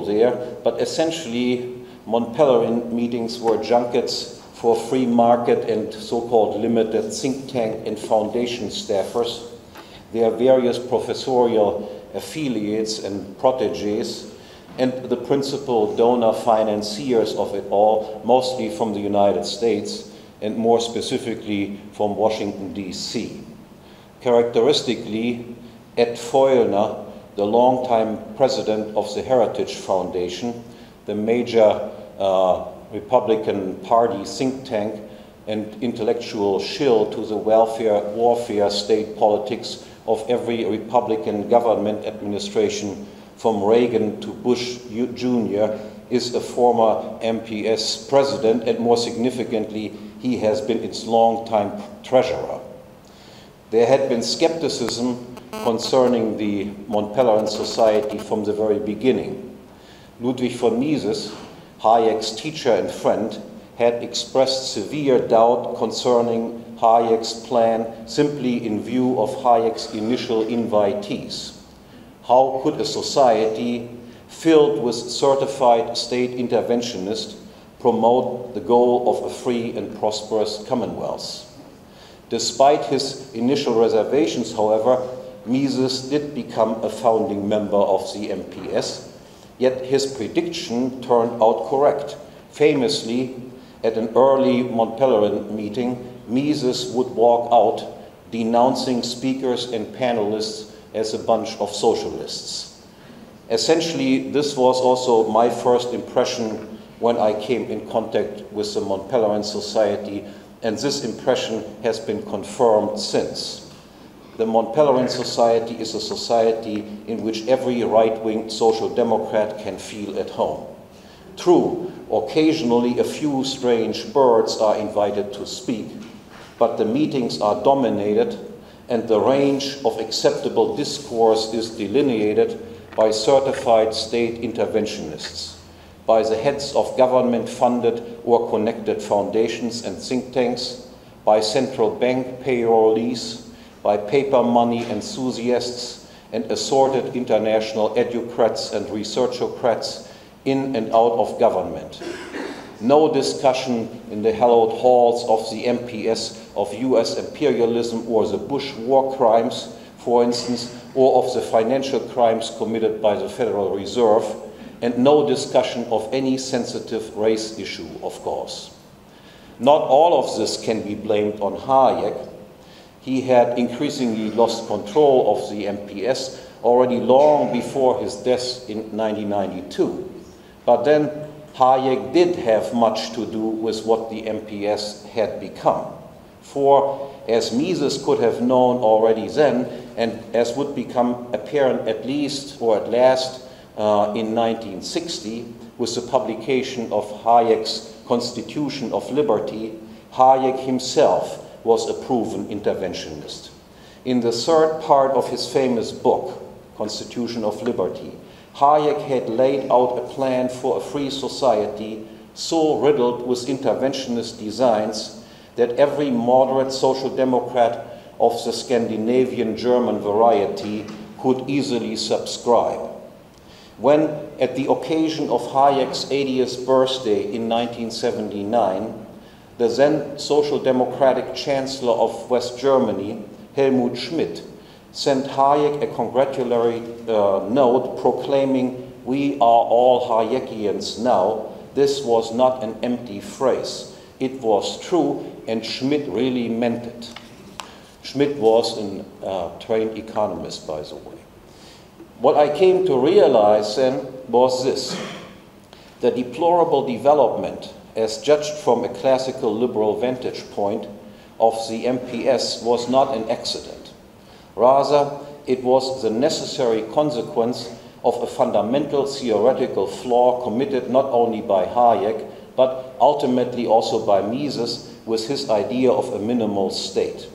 there, but essentially Montpellerin meetings were junkets for free market and so-called limited think tank and foundation staffers, their various professorial affiliates and proteges, and the principal donor financiers of it all, mostly from the United States and more specifically from Washington, D.C. Characteristically, Ed Foylner, the longtime president of the Heritage Foundation, the major Republican Party think tank and intellectual shill to the warfare state politics of every Republican government administration from Reagan to Bush Jr., is a former MPS president, and more significantly, he has been its longtime treasurer. There had been skepticism concerning the Montpellerin Society from the very beginning. Ludwig von Mises, Hayek's teacher and friend, had expressed severe doubt concerning Hayek's plan simply in view of Hayek's initial invitees. How could a society filled with certified state interventionists promote the goal of a free and prosperous commonwealth? Despite his initial reservations, however, Mises did become a founding member of the MPS, yet his prediction turned out correct. Famously, at an early Montpellerin meeting, Mises would walk out denouncing speakers and panelists as a bunch of socialists. Essentially, this was also my first impression when I came in contact with the Montpellerin Society, and this impression has been confirmed since. The Montpellerin Society is a society in which every right-wing social democrat can feel at home. True, occasionally a few strange birds are invited to speak, but the meetings are dominated and the range of acceptable discourse is delineated by certified state interventionists, by the heads of government-funded or connected foundations and think tanks, by central bank payrollees, by paper money enthusiasts, and assorted international educrats and researchocrats in and out of government. No discussion in the hallowed halls of the MPS of US imperialism or the Bush war crimes, for instance, or of the financial crimes committed by the Federal Reserve, and no discussion of any sensitive race issue, of course. Not all of this can be blamed on Hayek. He had increasingly lost control of the MPS already long before his death in 1992. But then Hayek did have much to do with what the MPS had become. For, as Mises could have known already then, and as would become apparent at least or at last in 1960, with the publication of Hayek's Constitution of Liberty, Hayek himself was a proven interventionist. In the third part of his famous book, Constitution of Liberty, Hayek had laid out a plan for a free society so riddled with interventionist designs that every moderate social democrat of the Scandinavian German variety could easily subscribe. When, at the occasion of Hayek's 80th birthday in 1979, the then Social Democratic Chancellor of West Germany, Helmut Schmidt, sent Hayek a congratulatory note proclaiming, "We are all Hayekians now," this was not an empty phrase. It was true, and Schmidt really meant it. Schmidt was a trained economist, by the way. What I came to realize then was this: the deplorable development, as judged from a classical liberal vantage point, of the MPS was not an accident. Rather, it was the necessary consequence of a fundamental theoretical flaw committed not only by Hayek, but ultimately also by Mises with his idea of a minimal state.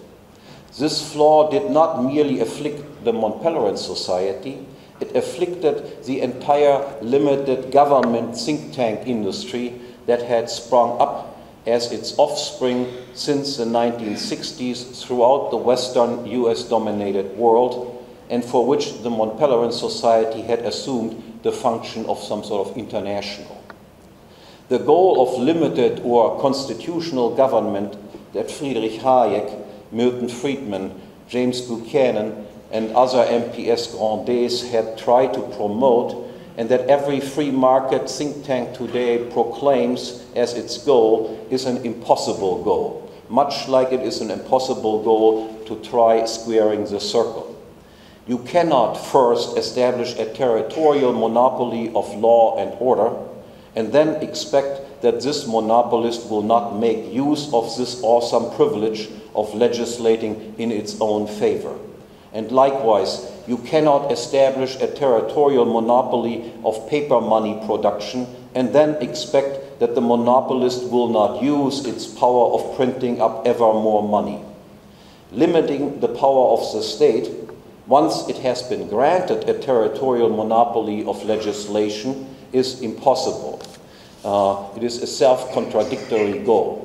This flaw did not merely afflict the Montpellerin Society, it afflicted the entire limited government think tank industry that had sprung up as its offspring since the 1960s throughout the Western US-dominated world, and for which the Mont Pelerin Society had assumed the function of some sort of international. The goal of limited or constitutional government that Friedrich Hayek, Milton Friedman, James Buchanan, and other MPS grandes had tried to promote, and that every free market think tank today proclaims as its goal, is an impossible goal, much like it is an impossible goal to try squaring the circle. You cannot first establish a territorial monopoly of law and order, and then expect that this monopolist will not make use of this awesome privilege of legislating in its own favor. And likewise, you cannot establish a territorial monopoly of paper money production and then expect that the monopolist will not use its power of printing up ever more money. Limiting the power of the state, once it has been granted a territorial monopoly of legislation, is impossible. It is a self-contradictory goal.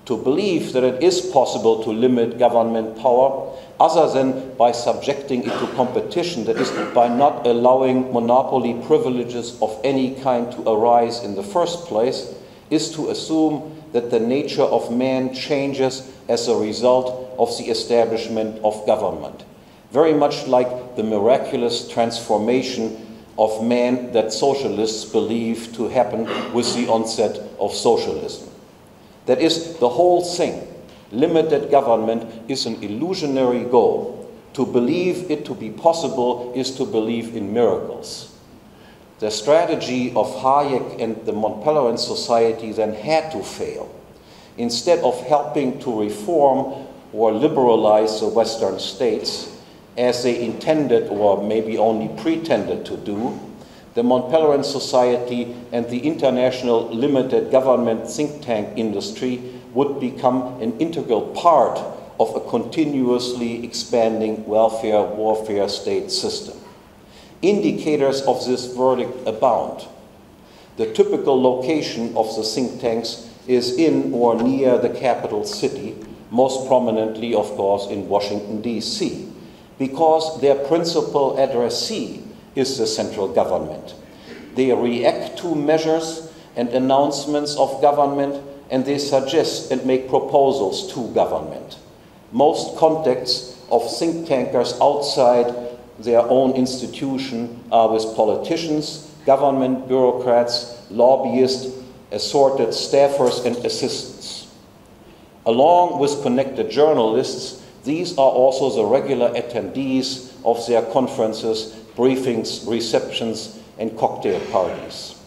To believe that it is possible to limit government power, other than by subjecting it to competition, that is, by not allowing monopoly privileges of any kind to arise in the first place, is to assume that the nature of man changes as a result of the establishment of government. Very much like the miraculous transformation of man that socialists believe to happen with the onset of socialism. That is, the whole thing. Limited government is an illusionary goal. To believe it to be possible is to believe in miracles. The strategy of Hayek and the Mont Pelerin Society then had to fail. Instead of helping to reform or liberalize the Western states, as they intended or maybe only pretended to do, the Mont Pelerin Society and the international limited government think tank industry would become an integral part of a continuously expanding welfare warfare state system. Indicators of this verdict abound. The typical location of the think tanks is in or near the capital city, most prominently, of course, in Washington, D.C., because their principal addressee is the central government. They react to measures and announcements of government, and they suggest and make proposals to government. Most contacts of think tankers outside their own institution are with politicians, government bureaucrats, lobbyists, assorted staffers and assistants. Along with connected journalists, these are also the regular attendees of their conferences, briefings, receptions, and cocktail parties.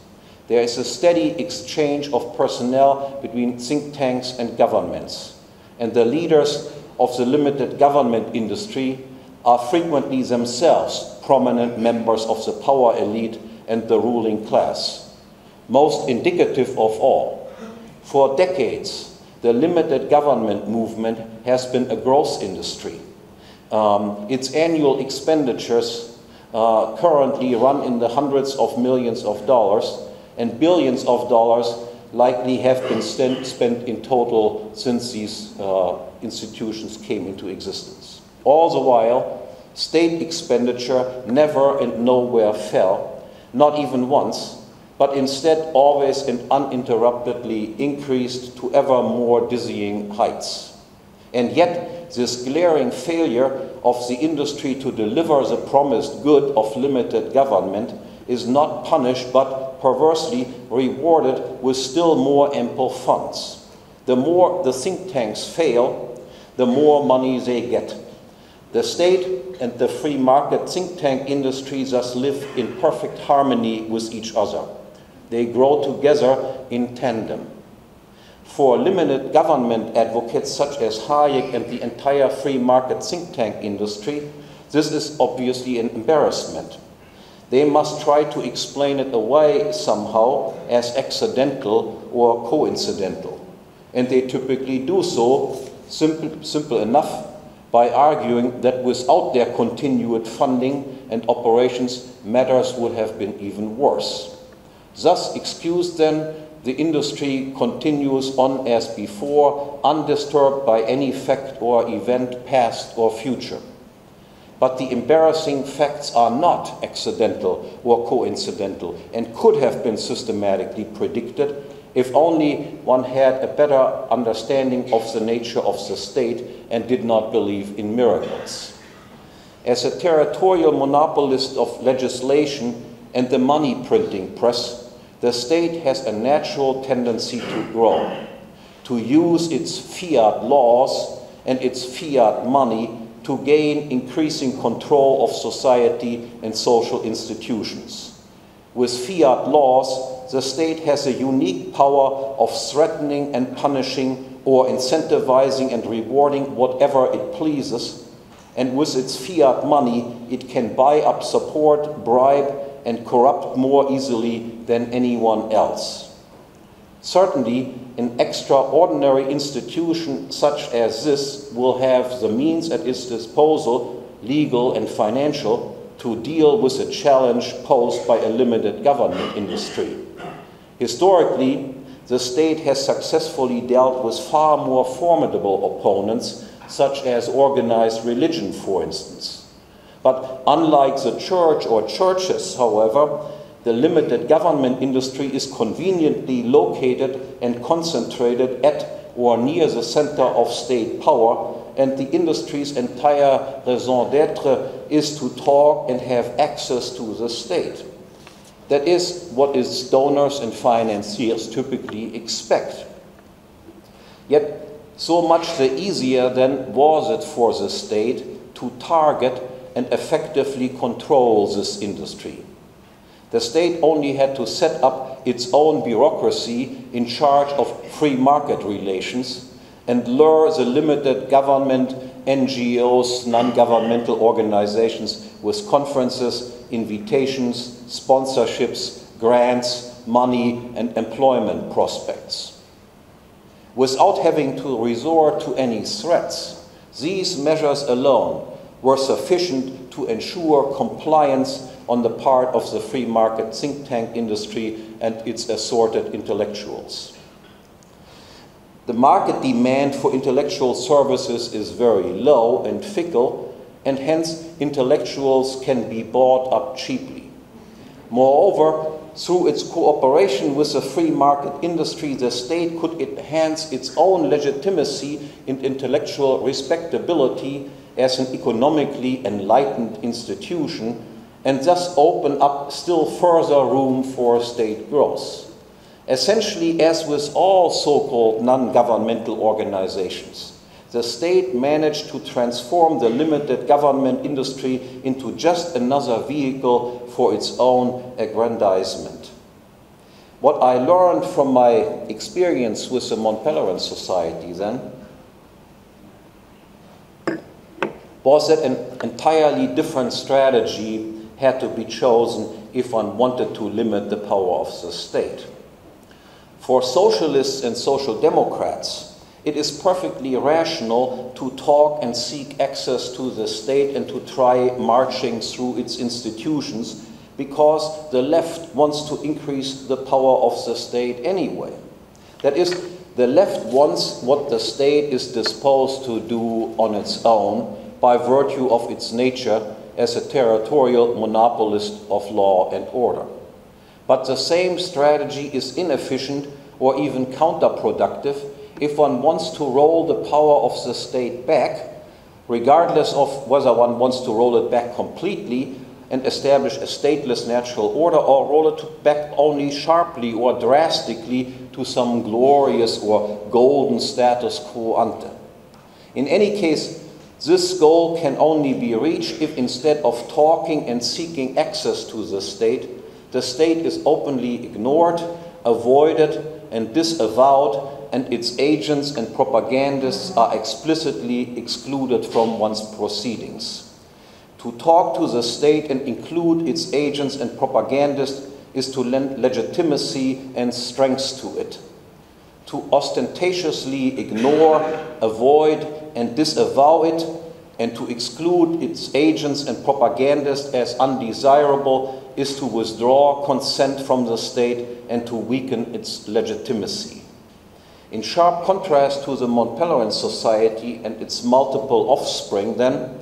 There is a steady exchange of personnel between think tanks and governments, and the leaders of the limited government industry are frequently themselves prominent members of the power elite and the ruling class. Most indicative of all, for decades, the limited government movement has been a growth industry. Its annual expenditures currently run in the hundreds of millions of dollars, and billions of dollars likely have been spent in total since these institutions came into existence. All the while, state expenditure never and nowhere fell, not even once, but instead always and uninterruptedly increased to ever more dizzying heights. And yet, this glaring failure of the industry to deliver the promised good of limited government is not punished but perversely rewarded with still more ample funds. The more the think tanks fail, the more money they get. The state and the free market think tank industry thus live in perfect harmony with each other. They grow together in tandem. For limited government advocates such as Hayek and the entire free market think tank industry, this is obviously an embarrassment. They must try to explain it away somehow as accidental or coincidental. And they typically do so, simple enough, by arguing that without their continued funding and operations, matters would have been even worse. Thus excused then, the industry continues on as before, undisturbed by any fact or event, past or future. But the embarrassing facts are not accidental or coincidental and could have been systematically predicted if only one had a better understanding of the nature of the state and did not believe in miracles. As a territorial monopolist of legislation and the money printing press, the state has a natural tendency to grow, to use its fiat laws and its fiat money to gain increasing control of society and social institutions. With fiat laws, the state has a unique power of threatening and punishing or incentivizing and rewarding whatever it pleases, and with its fiat money, it can buy up support, bribe, and corrupt more easily than anyone else. Certainly, an extraordinary institution such as this will have the means at its disposal, legal and financial, to deal with the challenge posed by a limited government industry. Historically, the state has successfully dealt with far more formidable opponents, such as organized religion, for instance. But unlike the church or churches, however, the limited government industry is conveniently located and concentrated at or near the center of state power, and the industry's entire raison d'etre is to talk and have access to the state. That is what its donors and financiers typically expect. Yet, so much the easier then was it for the state to target and effectively control this industry. The state only had to set up its own bureaucracy in charge of free market relations and lure the limited government, NGOs, non-governmental organizations with conferences, invitations, sponsorships, grants, money, and employment prospects. Without having to resort to any threats, these measures alone were sufficient to ensure compliance on the part of the free market think tank industry and its assorted intellectuals. The market demand for intellectual services is very low and fickle, and hence intellectuals can be bought up cheaply. Moreover, through its cooperation with the free market industry, the state could enhance its own legitimacy and intellectual respectability as an economically enlightened institution, and thus open up still further room for state growth. Essentially, as with all so-called non-governmental organizations, the state managed to transform the limited government industry into just another vehicle for its own aggrandizement. What I learned from my experience with the Mont Pelerin Society then was that an entirely different strategy had to be chosen if one wanted to limit the power of the state. For socialists and social democrats, it is perfectly rational to talk and seek access to the state and to try marching through its institutions, because the left wants to increase the power of the state anyway. That is, the left wants what the state is disposed to do on its own by virtue of its nature as a territorial monopolist of law and order. But the same strategy is inefficient or even counterproductive if one wants to roll the power of the state back, regardless of whether one wants to roll it back completely and establish a stateless natural order, or roll it back only sharply or drastically to some glorious or golden status quo ante. In any case, this goal can only be reached if, instead of talking and seeking access to the state is openly ignored, avoided, and disavowed, and its agents and propagandists are explicitly excluded from one's proceedings. To talk to the state and include its agents and propagandists is to lend legitimacy and strength to it. To ostentatiously ignore, avoid, and disavow it, and to exclude its agents and propagandists as undesirable, is to withdraw consent from the state and to weaken its legitimacy. In sharp contrast to the Mont Pelerin Society and its multiple offspring, then,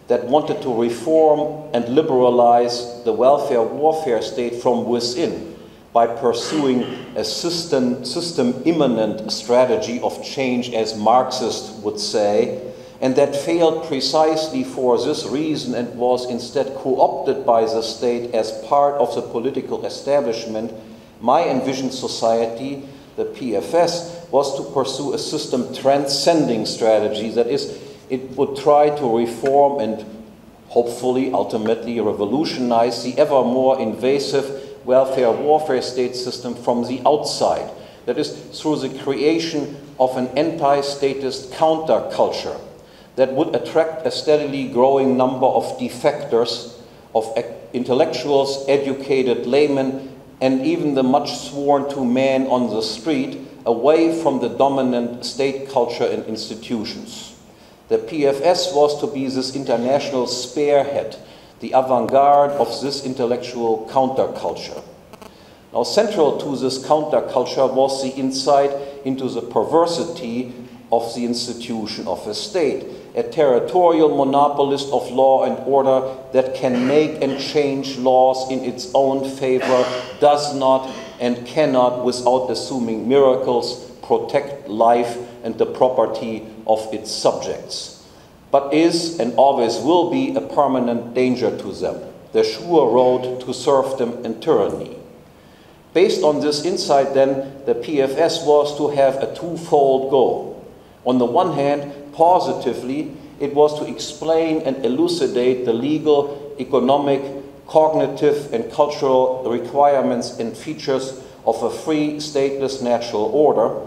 that wanted to reform and liberalize the welfare warfare state from within by pursuing a system-immanent strategy of change, as Marxists would say, and that failed precisely for this reason and was instead co-opted by the state as part of the political establishment, my envisioned society, the PFS, was to pursue a system transcending strategy. That is, it would try to reform and hopefully ultimately revolutionize the ever more invasive welfare warfare state system from the outside. That is, through the creation of an anti-statist counterculture that would attract a steadily growing number of defectors, of intellectuals, educated laymen, and even the much sworn to man on the street, away from the dominant state culture and institutions. The PFS was to be this international spearhead, the avant-garde of this intellectual counterculture. Now, central to this counterculture was the insight into the perversity of the institution of a state, a territorial monopolist of law and order that can make and change laws in its own favor, does not and cannot, without assuming miracles, protect life and the property of its subjects, but is and always will be a permanent danger to them, the sure road to serfdom and tyranny. Based on this insight, then, the PFS was to have a twofold goal. On the one hand, positively, it was to explain and elucidate the legal, economic, cognitive, and cultural requirements and features of a free, stateless natural order.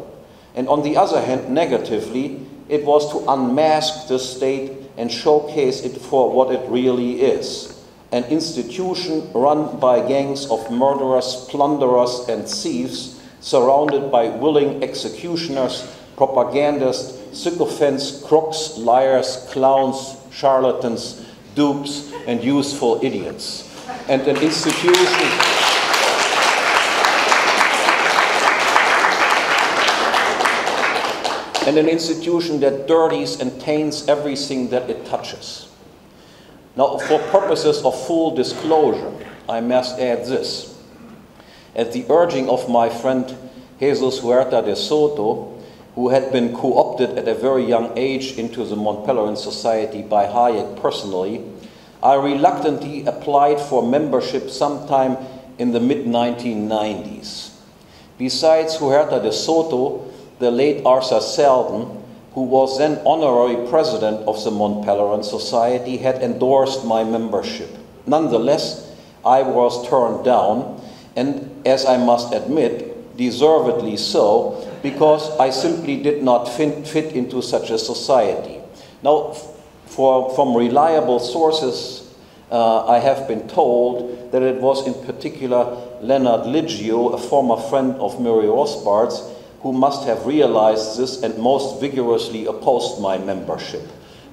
And on the other hand, negatively, it was to unmask the state and showcase it for what it really is. An institution run by gangs of murderers, plunderers, and thieves, surrounded by willing executioners, propagandists, sycophants, crooks, liars, clowns, charlatans, dupes, and useful idiots. And an institution that dirties and taints everything that it touches. Now, for purposes of full disclosure, I must add this. At the urging of my friend Jesus Huerta de Soto, who had been co-opted at a very young age into the Mont Pelerin Society by Hayek personally, I reluctantly applied for membership sometime in the mid-1990s. Besides Huerta de Soto, the late Arthur Selden, who was then honorary president of the Mont Pelerin Society, had endorsed my membership. Nonetheless, I was turned down, and as I must admit, deservedly so, because I simply did not fit into such a society. Now, from reliable sources, I have been told that it was in particular Leonard Liggio, a former friend of Murray Rothbard's, who must have realized this and most vigorously opposed my membership.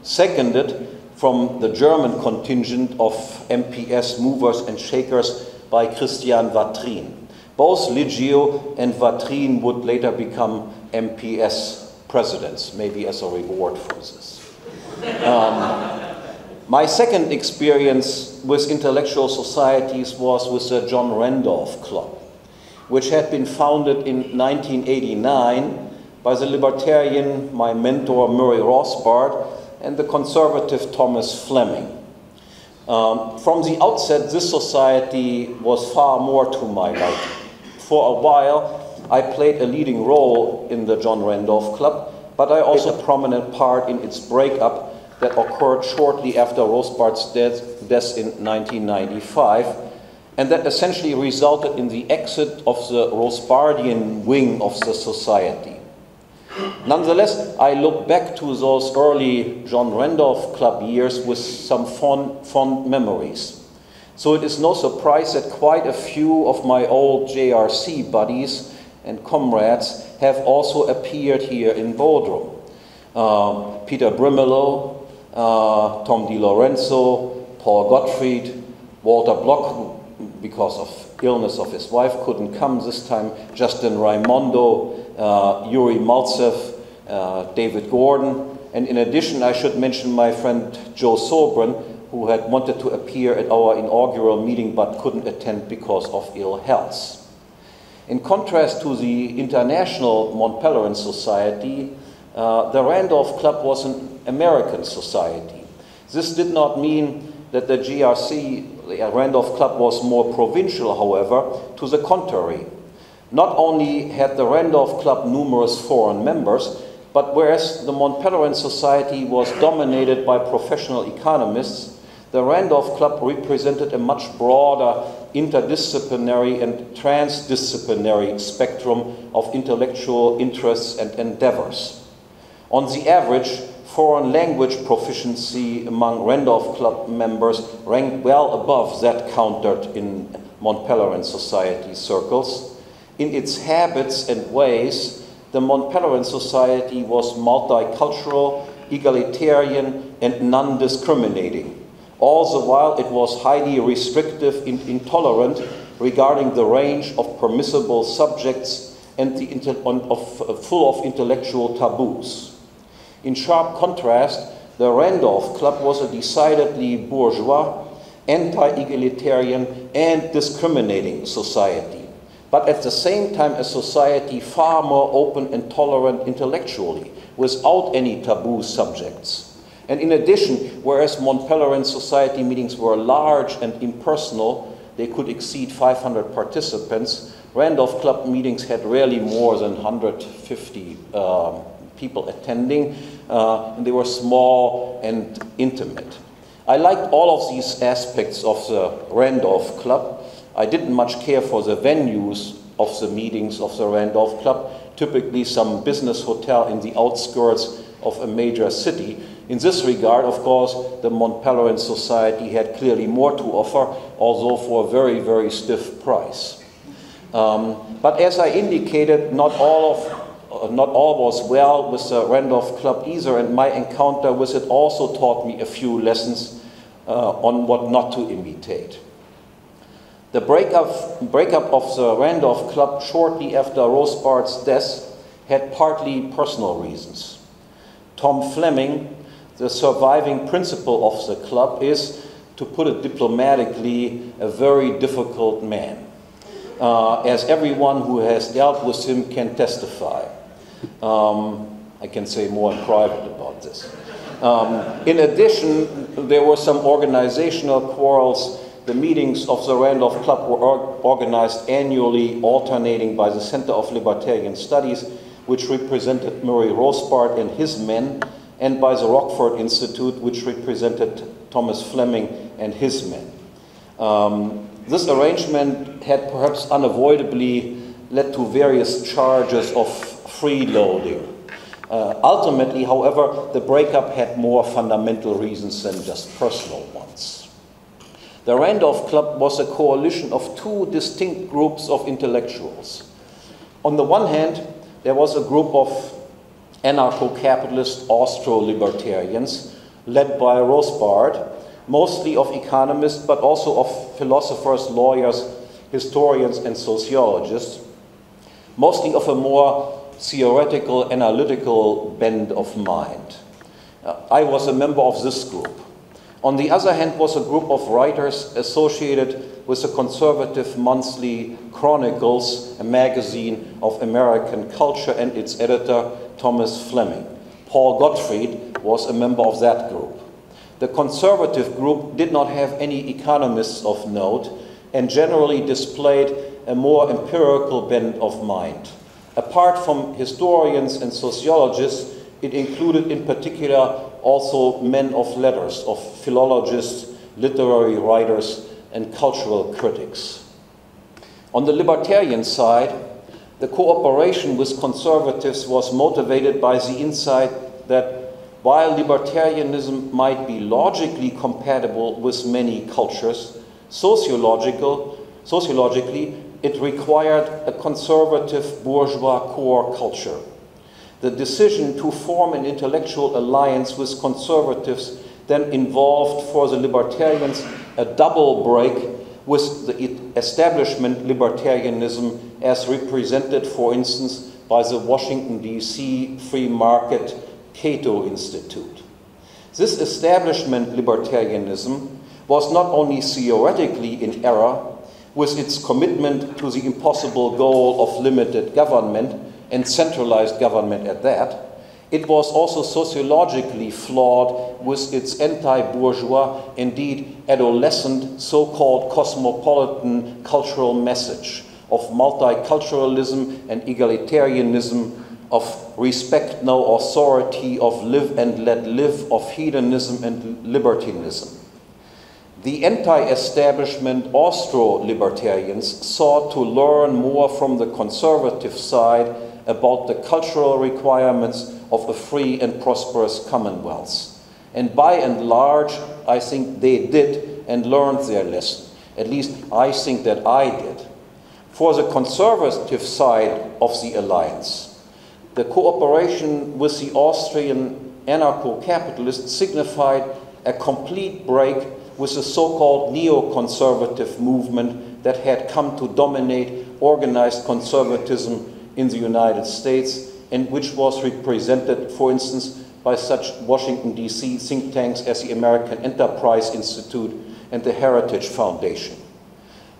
Seconded from the German contingent of MPS movers and shakers by Christian Vatrin. Both Liggio and Vatrin would later become MPS presidents, maybe as a reward for this. My second experience with intellectual societies was with the John Randolph Club, which had been founded in 1989 by the Libertarian, my mentor Murray Rothbard, and the conservative Thomas Fleming. From the outset, this society was far more to my liking. For a while, I played a leading role in the John Randolph Club, but I also played a prominent part in its breakup that occurred shortly after Rothbard's death in 1995, and that essentially resulted in the exit of the Rothbardian wing of the society. Nonetheless, I look back to those early John Randolph Club years with some fond memories. So it is no surprise that quite a few of my old JRC buddies and comrades have also appeared here in Bodrum. Peter Brimelow, Tom DiLorenzo, Paul Gottfried, Walter Block, who, because of illness of his wife, couldn't come this time, Justin Raimondo, Yuri Maltsev, David Gordon, And in addition, I should mention my friend Joe Sobran, who had wanted to appear at our inaugural meeting but couldn't attend because of ill health. In contrast to the International Mont Pelerin Society, the Randolph Club was an American society. This did not mean that the GRC, the Randolph Club, was more provincial, however. To the contrary. Not only had the Randolph Club numerous foreign members, but whereas the Mont Pelerin Society was dominated by professional economists, the Randolph Club represented a much broader interdisciplinary and transdisciplinary spectrum of intellectual interests and endeavors. On the average, foreign language proficiency among Randolph Club members ranked well above that countered in Mont Pelerin Society circles. In its habits and ways, the Mont Pelerin Society was multicultural, egalitarian, and non-discriminating. All the while, it was highly restrictive and intolerant regarding the range of permissible subjects and full of intellectual taboos. In sharp contrast, the Randolph Club was a decidedly bourgeois, anti-egalitarian, and discriminating society, but at the same time a society far more open and tolerant intellectually, without any taboo subjects. And in addition, whereas Mont Pelerin Society meetings were large and impersonal, they could exceed 500 participants, Randolph Club meetings had rarely more than 150 people attending, and they were small and intimate. I liked all of these aspects of the Randolph Club. I didn't much care for the venues of the meetings of the Randolph Club, typically some business hotel in the outskirts of a major city. In this regard, of course, the Mont Pelerin Society had clearly more to offer, although for a very, very stiff price. But as I indicated, not all was well with the Randolph Club either, and my encounter with it also taught me a few lessons on what not to imitate. The breakup of the Randolph Club shortly after Rothbard's death had partly personal reasons. Tom Fleming, the surviving principal of the club, is, to put it diplomatically, a very difficult man, as everyone who has dealt with him can testify. I can say more in private about this. In addition, there were some organizational quarrels. The meetings of the Randolph Club were organized annually, alternating by the Center of Libertarian Studies, which represented Murray Rothbard and his men, and by the Rockford Institute, which represented Thomas Fleming and his men. This arrangement had perhaps unavoidably led to various charges of freeloading. Ultimately, however, the breakup had more fundamental reasons than just personal ones. The Randolph Club was a coalition of two distinct groups of intellectuals. On the one hand, there was a group of anarcho-capitalist Austro-libertarians led by Rothbard, mostly of economists, but also of philosophers, lawyers, historians, and sociologists, mostly of a more theoretical, analytical bent of mind. I was a member of this group. On the other hand was a group of writers associated with the conservative monthly Chronicles, a magazine of American culture, and its editor, Thomas Fleming. Paul Gottfried was a member of that group. The conservative group did not have any economists of note and generally displayed a more empirical bent of mind. Apart from historians and sociologists, it included in particular also men of letters, of philologists, literary writers, and cultural critics. On the libertarian side, the cooperation with conservatives was motivated by the insight that while libertarianism might be logically compatible with many cultures, sociologically it required a conservative bourgeois core culture. The decision to form an intellectual alliance with conservatives then involved for the libertarians a double break with the establishment libertarianism as represented, for instance, by the Washington, D.C. free market Cato Institute. This establishment libertarianism was not only theoretically in error with its commitment to the impossible goal of limited government and centralized government at that, it was also sociologically flawed with its anti-bourgeois, indeed adolescent, so-called cosmopolitan cultural message of multiculturalism and egalitarianism, of respect no authority, of live and let live, of hedonism and libertinism. The anti-establishment Austro-libertarians sought to learn more from the conservative side about the cultural requirements of a free and prosperous commonwealth. And by and large, I think they did and learned their lesson. At least I think that I did. For the conservative side of the alliance, the cooperation with the Austrian anarcho-capitalists signified a complete break with the so-called neoconservative movement that had come to dominate organized conservatism in the United States, and which was represented, for instance, by such Washington, D.C. think tanks as the American Enterprise Institute and the Heritage Foundation.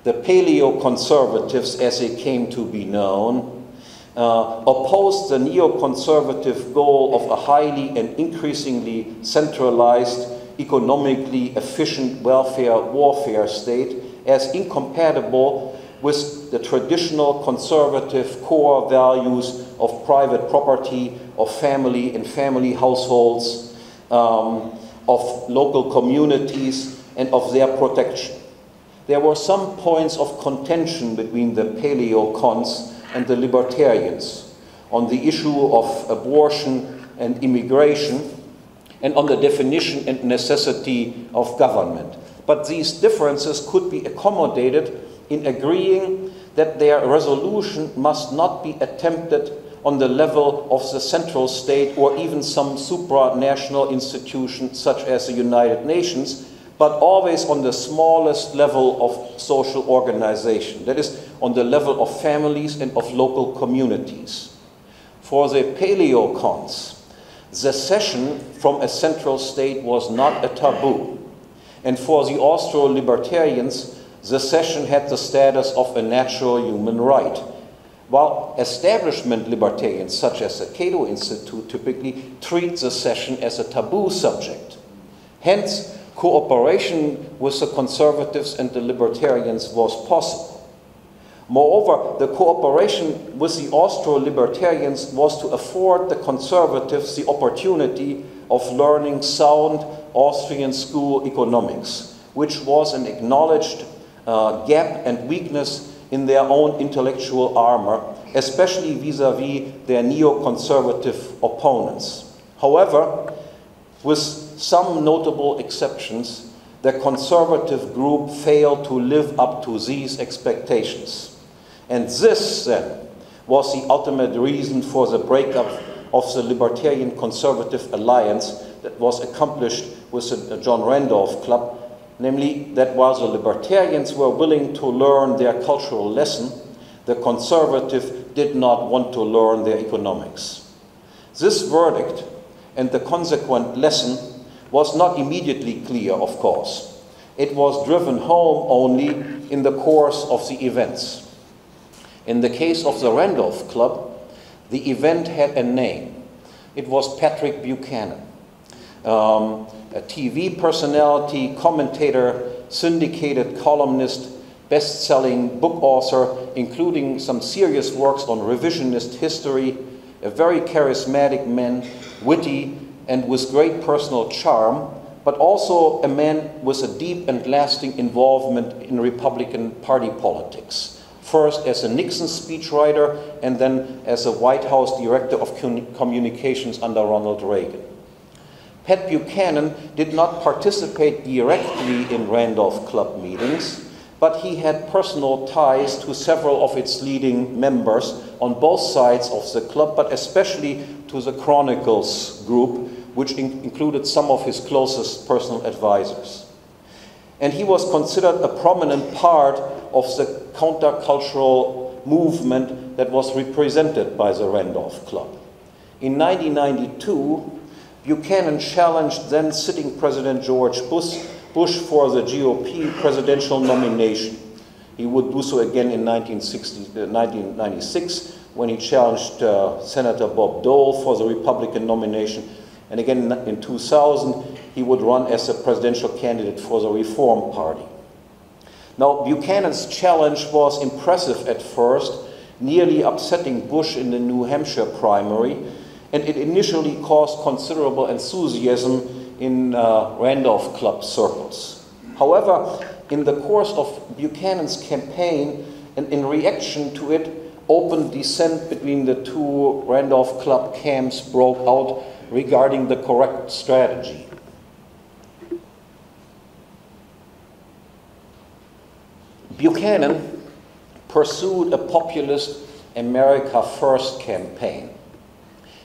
The paleo-conservatives, as they came to be known, opposed the neoconservative goal of a highly and increasingly centralized, economically efficient welfare warfare state as incompatible with the traditional conservative core values of private property, of family and family households, of local communities, and of their protection. There were some points of contention between the paleo-cons and the libertarians on the issue of abortion and immigration, and on the definition and necessity of government. But these differences could be accommodated in agreeing that their resolution must not be attempted on the level of the central state or even some supranational institution such as the United Nations, but always on the smallest level of social organization, that is, on the level of families and of local communities. For the paleo-cons, secession from a central state was not a taboo, and for the Austro-libertarians, secession had the status of a natural human right, while establishment libertarians, such as the Cato Institute, typically treat secession as a taboo subject. Hence, cooperation with the conservatives and the libertarians was possible. Moreover, the cooperation with the Austro-libertarians was to afford the conservatives the opportunity of learning sound Austrian school economics, which was an acknowledged gap and weakness in their own intellectual armor, especially vis-à-vis their neoconservative opponents. However, with some notable exceptions, the conservative group failed to live up to these expectations. And this, then, was the ultimate reason for the breakup of the Libertarian Conservative Alliance that was accomplished with the John Randolph Club, namely that while the Libertarians were willing to learn their cultural lesson, the conservative did not want to learn their economics. This verdict and the consequent lesson was not immediately clear, of course. It was driven home only in the course of the events. In the case of the Randolph Club, the event had a name. It was Patrick Buchanan, a TV personality, commentator, syndicated columnist, best-selling book author, including some serious works on revisionist history, a very charismatic man, witty, and with great personal charm, but also a man with a deep and lasting involvement in Republican Party politics. First as a Nixon speechwriter, and then as a White House Director of Communications under Ronald Reagan. Pat Buchanan did not participate directly in Randolph Club meetings, but he had personal ties to several of its leading members on both sides of the club, but especially to the Chronicles group, which included some of his closest personal advisors. And he was considered a prominent part of the countercultural movement that was represented by the Randolph Club. In 1992, Buchanan challenged then sitting President George Bush for the GOP presidential nomination. He would do so again in 1996 when he challenged Senator Bob Dole for the Republican nomination. And again in 2000, he would run as a presidential candidate for the Reform Party. Now, Buchanan's challenge was impressive at first, nearly upsetting Bush in the New Hampshire primary, and it initially caused considerable enthusiasm in Randolph Club circles. However, in the course of Buchanan's campaign, and in reaction to it, open dissent between the two Randolph Club camps broke out regarding the correct strategy. Buchanan pursued a populist America First campaign.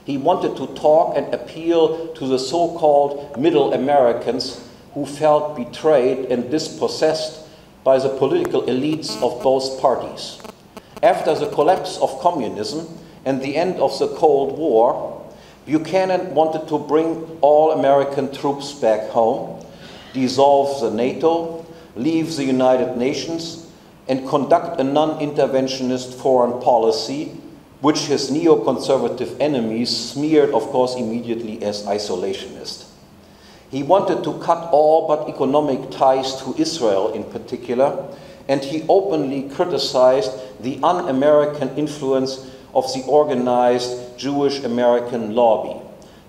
He wanted to talk and appeal to the so-called middle Americans who felt betrayed and dispossessed by the political elites of both parties. After the collapse of communism and the end of the Cold War, Buchanan wanted to bring all American troops back home, dissolve the NATO, leave the United Nations, and conduct a non-interventionist foreign policy, which his neoconservative enemies smeared, of course, immediately as isolationist. He wanted to cut all but economic ties to Israel in particular, and he openly criticized the un-American influence of the organized Jewish American lobby,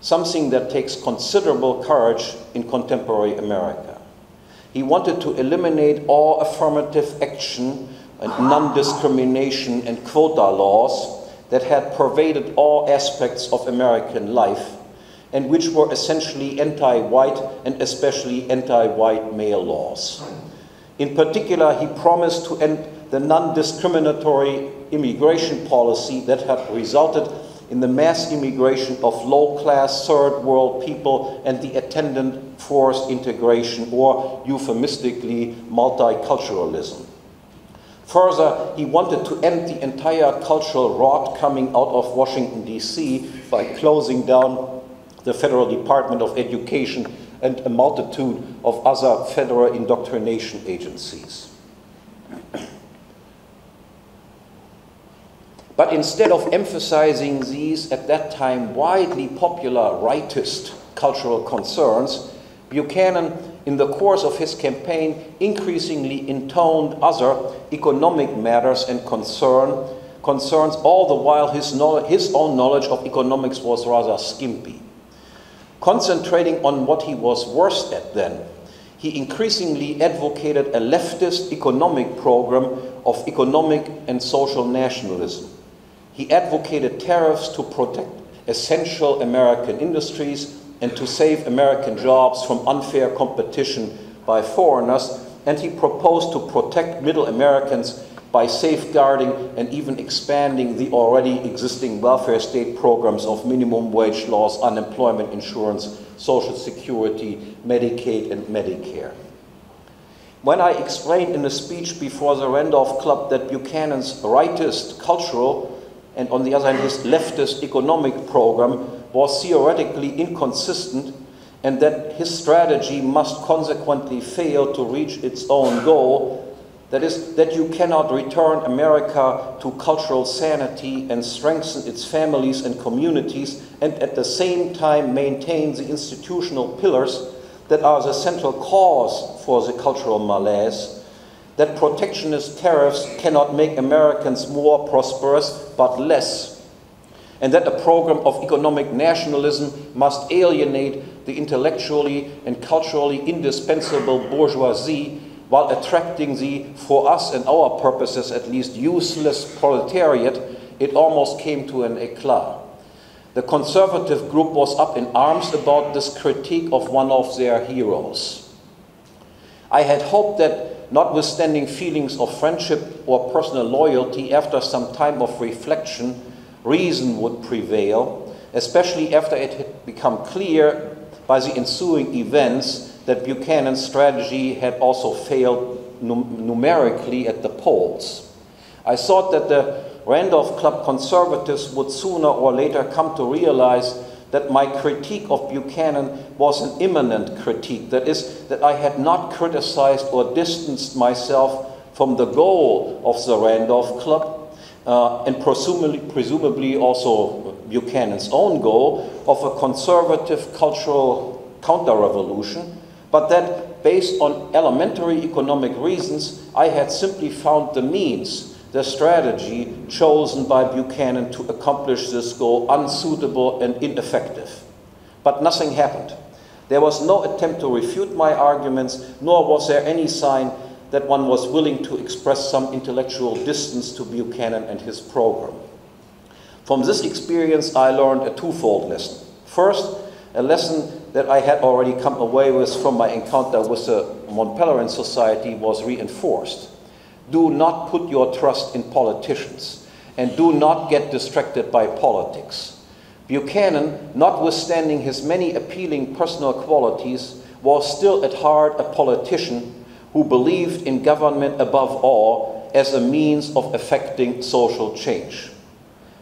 something that takes considerable courage in contemporary America. He wanted to eliminate all affirmative action and non-discrimination and quota laws that had pervaded all aspects of American life and which were essentially anti-white and especially anti-white male laws. In particular, he promised to end the non-discriminatory immigration policy that had resulted in the mass immigration of low-class third world people and the attendant forced integration, or euphemistically, multiculturalism. Further, he wanted to end the entire cultural rot coming out of Washington, D.C. by closing down the Federal Department of Education and a multitude of other federal indoctrination agencies. But instead of emphasizing these, at that time, widely popular rightist cultural concerns, Buchanan, in the course of his campaign, increasingly intoned other economic matters and concerns, all the while his own knowledge of economics was rather skimpy. Concentrating on what he was worst at then, he increasingly advocated a leftist economic program of economic and social nationalism. He advocated tariffs to protect essential American industries and to save American jobs from unfair competition by foreigners, and he proposed to protect middle Americans by safeguarding and even expanding the already existing welfare state programs of minimum wage laws, unemployment insurance, Social Security, Medicaid, and Medicare. When I explained in a speech before the Randolph Club that Buchanan's rightist cultural and on the other hand his leftist economic program was theoretically inconsistent and that his strategy must consequently fail to reach its own goal, that is, that you cannot return America to cultural sanity and strengthen its families and communities and at the same time maintain the institutional pillars that are the central cause for the cultural malaise, that protectionist tariffs cannot make Americans more prosperous but less, and that a program of economic nationalism must alienate the intellectually and culturally indispensable bourgeoisie while attracting the, for us and our purposes at least, useless proletariat. It almost came to an eclat. The conservative group was up in arms about this critique of one of their heroes. I had hoped that, notwithstanding feelings of friendship or personal loyalty, after some time of reflection, reason would prevail, especially after it had become clear by the ensuing events that Buchanan's strategy had also failed numerically at the polls. I thought that the Randolph Club conservatives would sooner or later come to realize that my critique of Buchanan was an immanent critique. That is, that I had not criticized or distanced myself from the goal of the Randolph Club, and presumably also Buchanan's own goal of a conservative cultural counter-revolution, but that based on elementary economic reasons, I had simply found the means, the strategy chosen by Buchanan to accomplish this goal unsuitable and ineffective. But nothing happened. There was no attempt to refute my arguments, nor was there any sign that one was willing to express some intellectual distance to Buchanan and his program. From this experience, I learned a twofold lesson. First, a lesson that I had already come away with from my encounter with the Mont Pelerin Society was reinforced. Do not put your trust in politicians, and do not get distracted by politics. Buchanan, notwithstanding his many appealing personal qualities, was still at heart a politician who believed in government above all as a means of effecting social change.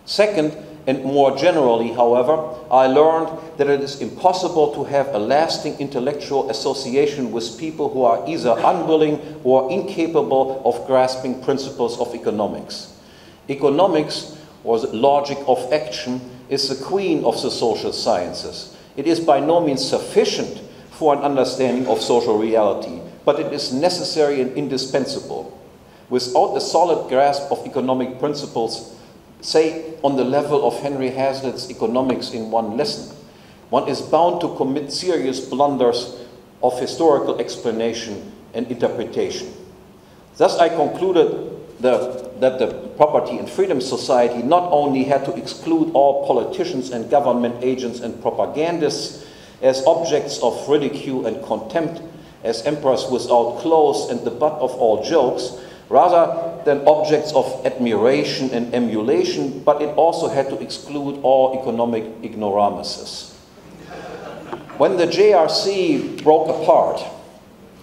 Second, and more generally, however, I learned that it is impossible to have a lasting intellectual association with people who are either unwilling or incapable of grasping principles of economics. Economics, or the logic of action, is the queen of the social sciences. It is by no means sufficient for an understanding of social reality, but it is necessary and indispensable. Without a solid grasp of economic principles, say on the level of Henry Hazlitt's Economics in One Lesson, one is bound to commit serious blunders of historical explanation and interpretation. Thus I concluded that the Property and Freedom Society not only had to exclude all politicians and government agents and propagandists as objects of ridicule and contempt, as emperors without clothes and the butt of all jokes, rather than objects of admiration and emulation, but it also had to exclude all economic ignoramuses. When the JRC broke apart,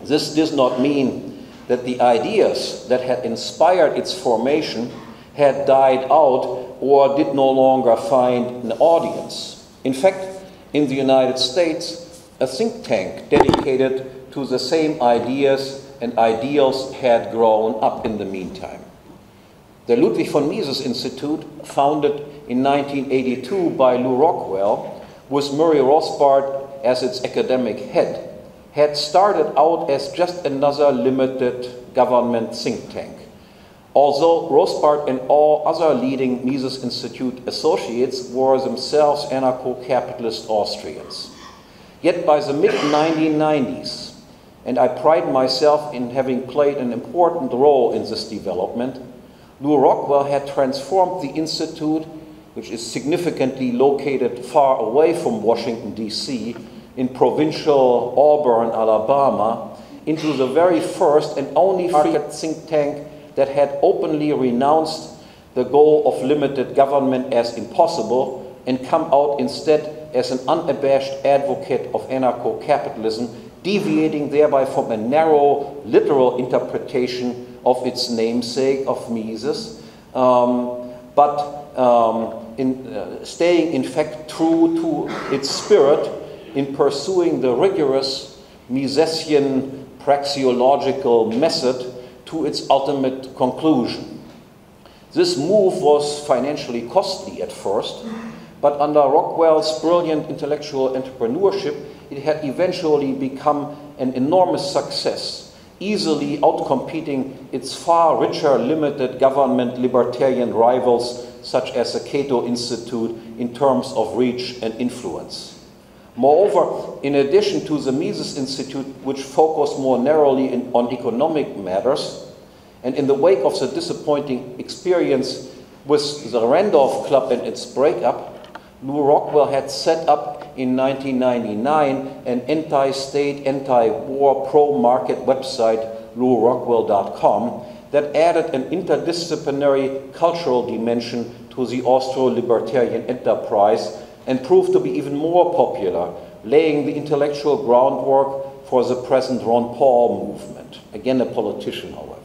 this does not mean that the ideas that had inspired its formation had died out or did no longer find an audience. In fact, in the United States, a think tank dedicated to the same ideas and ideals had grown up in the meantime. The Ludwig von Mises Institute, founded in 1982 by Lew Rockwell, with Murray Rothbard as its academic head, had started out as just another limited government think tank. Although Rothbard and all other leading Mises Institute associates were themselves anarcho-capitalist Austrians. Yet by the mid-1990s, and I pride myself in having played an important role in this development, Lew Rockwell had transformed the Institute, which is significantly located far away from Washington, D.C., in provincial Auburn, Alabama, into the very first and only free think tank that had openly renounced the goal of limited government as impossible and come out instead as an unabashed advocate of anarcho-capitalism, deviating thereby from a narrow, literal interpretation of its namesake of Mises, staying in fact true to its spirit in pursuing the rigorous Misesian praxeological method to its ultimate conclusion. This move was financially costly at first, but under Rockwell's brilliant intellectual entrepreneurship, it had eventually become an enormous success, easily outcompeting its far richer limited government libertarian rivals such as the Cato Institute in terms of reach and influence. Moreover, in addition to the Mises Institute, which focused more narrowly on economic matters, and in the wake of the disappointing experience with the Randolph Club and its breakup, Lew Rockwell had set up in 1999 an anti-state, anti-war, pro-market website, lewrockwell.com, that added an interdisciplinary cultural dimension to the Austro-libertarian enterprise and proved to be even more popular, laying the intellectual groundwork for the present Ron Paul movement. Again, a politician, however.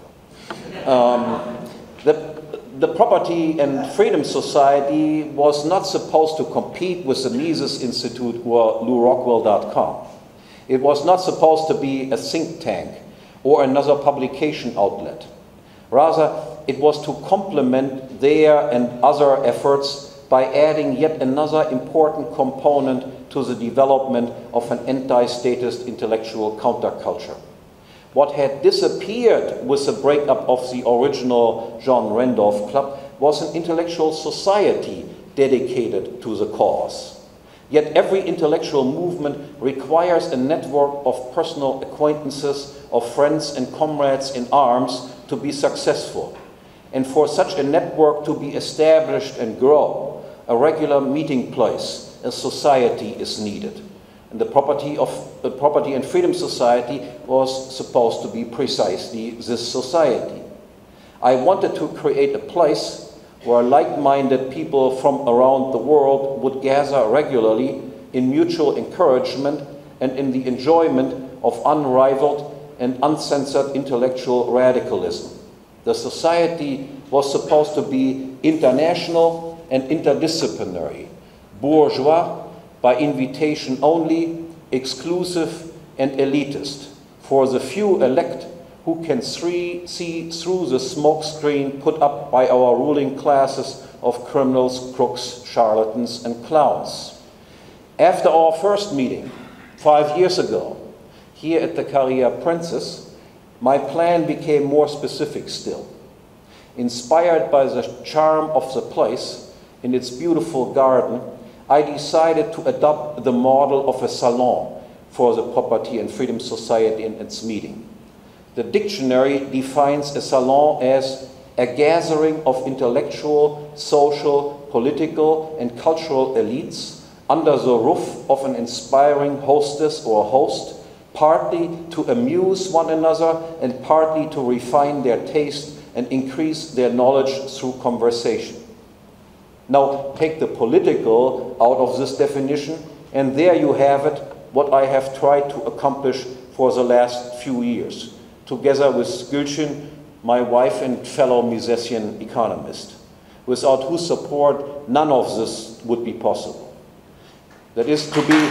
the Property and Freedom Society was not supposed to compete with the Mises Institute or LouRockwell.com. It was not supposed to be a think tank or another publication outlet. Rather, it was to complement their and other efforts by adding yet another important component to the development of an anti-statist intellectual counterculture. What had disappeared with the breakup of the original John Randolph Club was an intellectual society dedicated to the cause. Yet every intellectual movement requires a network of personal acquaintances, of friends and comrades in arms to be successful. And for such a network to be established and grow, a regular meeting place, a society is needed. And the Property and Freedom Society was supposed to be precisely this society. I wanted to create a place where like-minded people from around the world would gather regularly in mutual encouragement and in the enjoyment of unrivaled and uncensored intellectual radicalism. The society was supposed to be international and interdisciplinary, bourgeois by invitation only, exclusive and elitist, for the few elect who can see through the smokescreen put up by our ruling classes of criminals, crooks, charlatans and clowns. After our first meeting 5 years ago, here at the Karia Princess, my plan became more specific still. Inspired by the charm of the place in its beautiful garden, I decided to adopt the model of a salon for the Property and Freedom Society in its meeting. The dictionary defines a salon as a gathering of intellectual, social, political, and cultural elites under the roof of an inspiring hostess or host, partly to amuse one another and partly to refine their taste and increase their knowledge through conversation. Now take the political out of this definition, and there you have it, what I have tried to accomplish for the last few years, together with Gülçin, my wife and fellow Misesian economist, without whose support none of this would be possible. That is to be...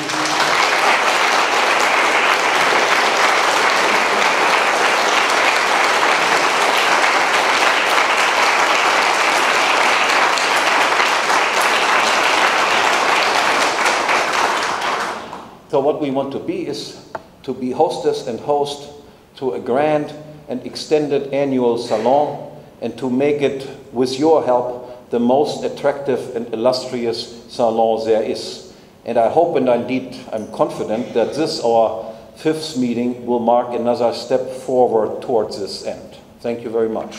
So what we want to be is to be hostess and host to a grand and extended annual salon, and to make it, with your help, the most attractive and illustrious salon there is. And I hope, and indeed I'm confident, that this, our 5th meeting, will mark another step forward towards this end. Thank you very much.